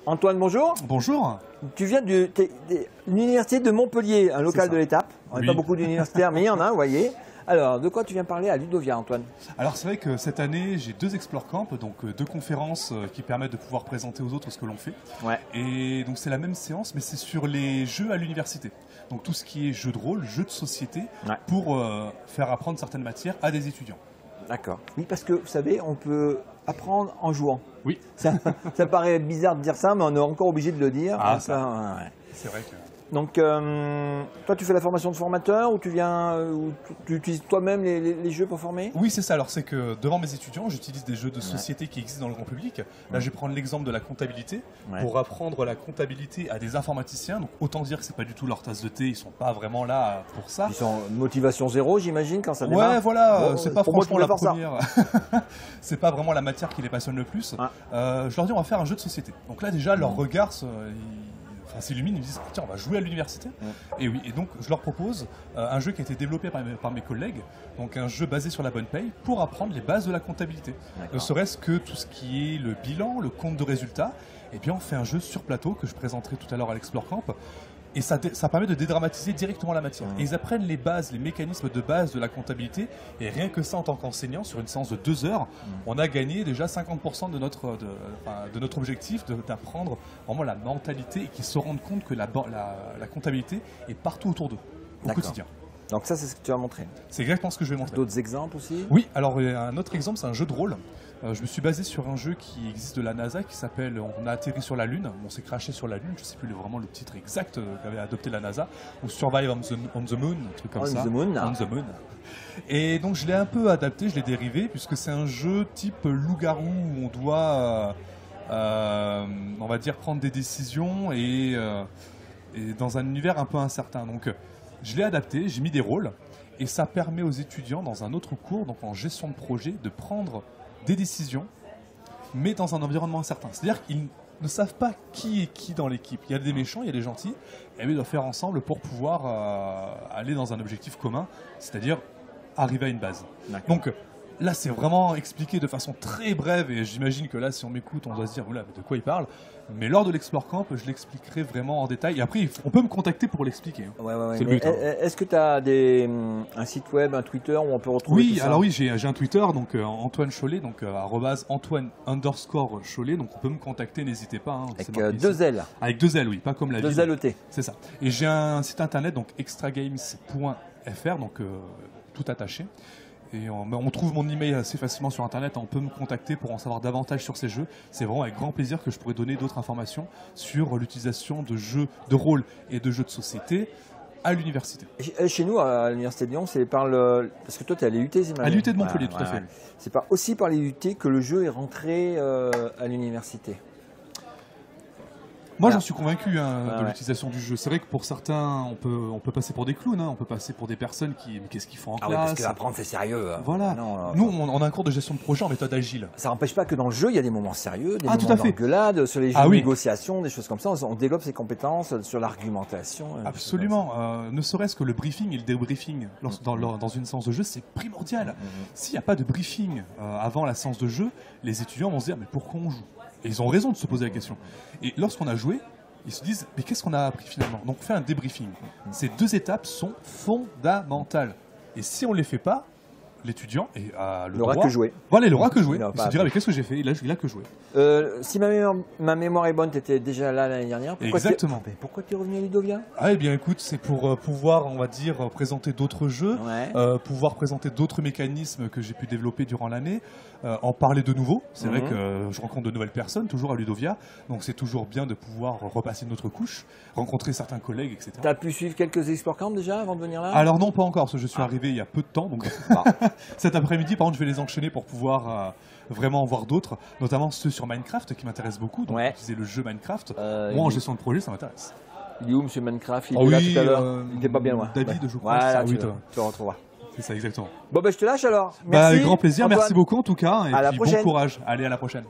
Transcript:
Antoine, bonjour. Bonjour. Tu viens de l'université de Montpellier, un local de l'étape. On n'a pas beaucoup d'universitaires, mais il y en a, vous voyez. Alors, de quoi tu viens parler à Ludovia, Antoine? Alors c'est vrai que cette année, j'ai 2 Explore Camp, donc 2 conférences qui permettent de pouvoir présenter aux autres ce que l'on fait. Ouais. Et donc c'est la même séance, mais c'est sur les jeux à l'université. Donc tout ce qui est jeux de rôle, jeux de société, pour faire apprendre certaines matières à des étudiants. D'accord. Oui, parce que vous savez, on peut apprendre en jouant. Oui. Ça paraît bizarre de dire ça, mais on est encore obligé de le dire. Ah, c'est vrai que... Donc, toi, tu fais la formation de formateur ou tu utilises toi-même les jeux pour former? Oui, c'est ça. Alors, c'est que devant mes étudiants, j'utilise des jeux de société qui existent dans le grand public. Là, je vais prendre l'exemple de la comptabilité. Pour apprendre la comptabilité à des informaticiens. Donc, autant dire que c'est pas du tout leur tasse de thé. Ils sont pas vraiment là pour ça. Ils sont motivation zéro, j'imagine, quand ça démarre. Ouais, voilà. Bon, c'est pas franchement la première. C'est pas vraiment la matière qui les passionne le plus. Je leur dis, on va faire un jeu de société. Donc là, déjà, leur regard s'illumine, ils me disent tiens, on va jouer à l'université. Et oui, et donc je leur propose un jeu qui a été développé par mes collègues, donc un jeu basé sur la bonne paye pour apprendre les bases de la comptabilité. Ne serait-ce que tout ce qui est le bilan, le compte de résultats. Et bien on fait un jeu sur plateau que je présenterai tout à l'heure à l'Explore Camp. Et ça permet de dédramatiser directement la matière. Et ils apprennent les bases, les mécanismes de base de la comptabilité. Et rien que ça, en tant qu'enseignant, sur une séance de 2 heures, on a gagné déjà 50% de notre objectif d'apprendre vraiment la mentalité et qu'ils se rendent compte que la comptabilité est partout autour d'eux, au quotidien. Donc ça, c'est ce que tu vas montrer. C'est exactement ce que je vais montrer. D'autres exemples aussi? Oui, alors un autre exemple, c'est un jeu de rôle. Je me suis basé sur un jeu qui existe de la NASA qui s'appelle On a atterri sur la Lune, on s'est craché sur la Lune, je ne sais plus vraiment le titre exact qu'avait adopté la NASA, ou Survive on the Moon, un truc comme ça. On the Moon. On the Moon. Et donc je l'ai un peu adapté, je l'ai dérivé, puisque c'est un jeu type loup-garou où on doit, on va dire, prendre des décisions et dans un univers un peu incertain. Donc je l'ai adapté, j'ai mis des rôles, et ça permet aux étudiants dans un autre cours, donc en gestion de projet, de prendre des décisions, mais dans un environnement incertain. C'est-à-dire qu'ils ne savent pas qui est qui dans l'équipe. Il y a des méchants, il y a des gentils, et ils doivent faire ensemble pour pouvoir aller dans un objectif commun, c'est-à-dire arriver à une base. Donc là, c'est vraiment expliqué de façon très brève, et j'imagine que là, si on m'écoute, on doit se dire, oula, de quoi il parle? Mais lors de l'Explore Camp, je l'expliquerai vraiment en détail. Et après, on peut me contacter pour l'expliquer. C'est le but. Est-ce que tu as un site web, un Twitter où on peut retrouver tout ça? Alors oui, j'ai un Twitter, donc Antoine Cholet, donc @Antoine_Cholet. Donc on peut me contacter, n'hésitez pas. Avec 2 L. Avec 2 L, oui, pas comme la ville. 2 L-E-T. C'est ça. Et j'ai un site internet, donc extragames.fr, donc tout attaché. Et on trouve mon email assez facilement sur internet, on peut me contacter pour en savoir davantage sur ces jeux. C'est vraiment avec grand plaisir que je pourrais donner d'autres informations sur l'utilisation de jeux de rôle et de jeux de société à l'université. Chez nous, à l'université de Lyon, c'est parce que toi tu es à l'UT, c'est à l'UT de Montpellier, tout à fait. C'est aussi par l'UT que le jeu est rentré à l'université. Moi, j'en suis convaincu de l'utilisation du jeu. C'est vrai que pour certains, on peut passer pour des clowns, on peut passer pour des personnes qui... Mais qu'est-ce qu'ils font en classe? Parce qu'apprendre, c'est sérieux. Voilà. Nous, on a un cours de gestion de projet en méthode agile. Ça n'empêche pas que dans le jeu, il y a des moments sérieux, des moments d'engueulade, sur les jeux de négociation, des choses comme ça. On développe ses compétences sur l'argumentation. Absolument. Ne serait-ce que le briefing et le débriefing dans une séance de jeu, c'est primordial. S'il n'y a pas de briefing avant la séance de jeu, les étudiants vont se dire mais pourquoi on joue? Et ils ont raison de se poser la question. Et lorsqu'on a joué, ils se disent mais qu'est-ce qu'on a appris finalement? Donc on fait un débriefing. Ces 2 étapes sont fondamentales. Et si on ne les fait pas, l'étudiant n'aura que jouer. Voilà, il n'aura que jouer. Il se dira mais qu'est-ce que j'ai fait? Il a que jouer. Si ma mémoire est bonne, tu étais déjà là l'année dernière. Exactement. Pourquoi tu es revenu à Ludovia? Eh bien écoute, c'est pour pouvoir, on va dire, présenter d'autres jeux, pouvoir présenter d'autres mécanismes que j'ai pu développer durant l'année, en parler de nouveau. C'est vrai que je rencontre de nouvelles personnes, toujours à Ludovia, donc c'est toujours bien de pouvoir repasser une autre couche, rencontrer certains collègues, etc. Tu as pu suivre quelques Explore Camp déjà avant de venir là? Alors non, pas encore, parce que je suis arrivé il y a peu de temps, donc cet après-midi, par contre, je vais les enchaîner pour pouvoir vraiment en voir d'autres, notamment ceux sur Minecraft qui m'intéressent beaucoup, donc utiliser le jeu Minecraft. Moi, en gestion de projet, ça m'intéresse. Il est où, monsieur Minecraft? Il était là tout à l'heure. Il n'était pas bien loin. David, je crois. Voilà, tu le retrouveras. C'est ça, exactement. Bon, je te lâche alors. Merci. Avec grand plaisir, Antoine. Merci beaucoup en tout cas, et à puis bon courage. Allez, à la prochaine.